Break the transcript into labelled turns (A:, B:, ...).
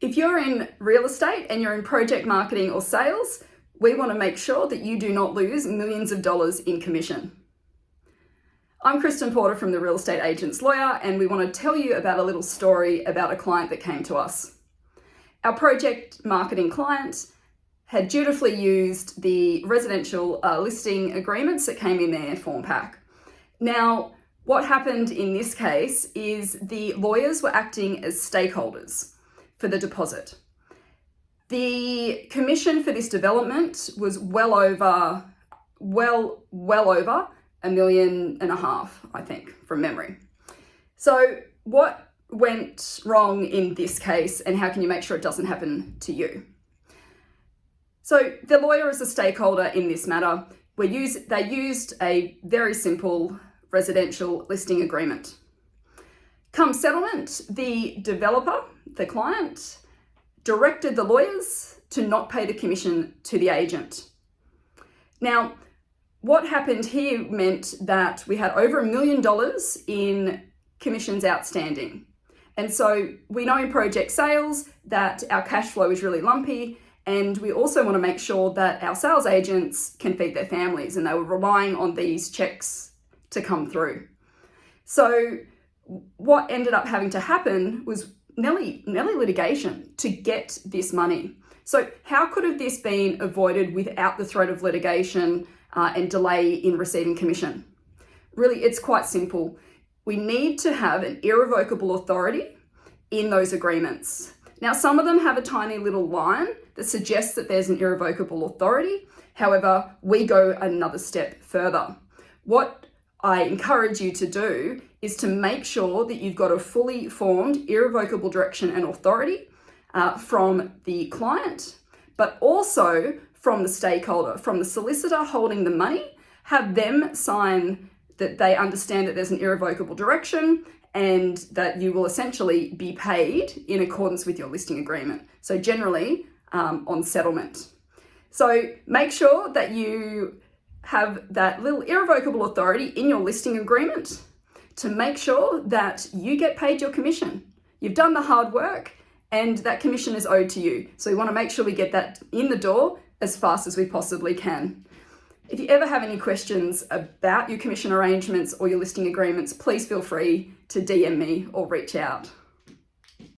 A: If you're in real estate and you're in project marketing or sales, we want to make sure that you do not lose millions of dollars in commission. I'm Kristen Porter from the Real Estate Agents Lawyer, and we want to tell you about a little story about a client that came to us. Our project marketing client had dutifully used the residential listing agreements that came in their form pack. Now, what happened in this case is the lawyers were acting as stakeholders for the deposit. The commission for this development was well over $1.5 million, I think, from memory. So what went wrong in this case, and how can you make sure it doesn't happen to you? So the lawyer is a stakeholder in this matter. They used a very simple residential listing agreement. Come settlement, the developer, the client, directed the lawyers to not pay the commission to the agent. Now, what happened here meant that we had over $1 million in commissions outstanding. And so we know in project sales that our cash flow is really lumpy, and we also want to make sure that our sales agents can feed their families, and they were relying on these checks to come through. So what ended up having to happen was nearly litigation to get this money. So how could have this been avoided without the threat of litigation and delay in receiving commission? Really, it's quite simple. We need to have an irrevocable authority in those agreements. Now, some of them have a tiny little line that suggests that there's an irrevocable authority. However, we go another step further. What I encourage you to do is to make sure that you've got a fully formed irrevocable direction and authority from the client, but also from the stakeholder, from the solicitor holding the money. Have them sign that they understand that there's an irrevocable direction and that you will essentially be paid in accordance with your listing agreement. So generally on settlement. So make sure that you have that little irrevocable authority in your listing agreement to make sure that you get paid your commission. You've done the hard work and that commission is owed to you. So we want to make sure we get that in the door as fast as we possibly can. If you ever have any questions about your commission arrangements or your listing agreements, please feel free to DM me or reach out.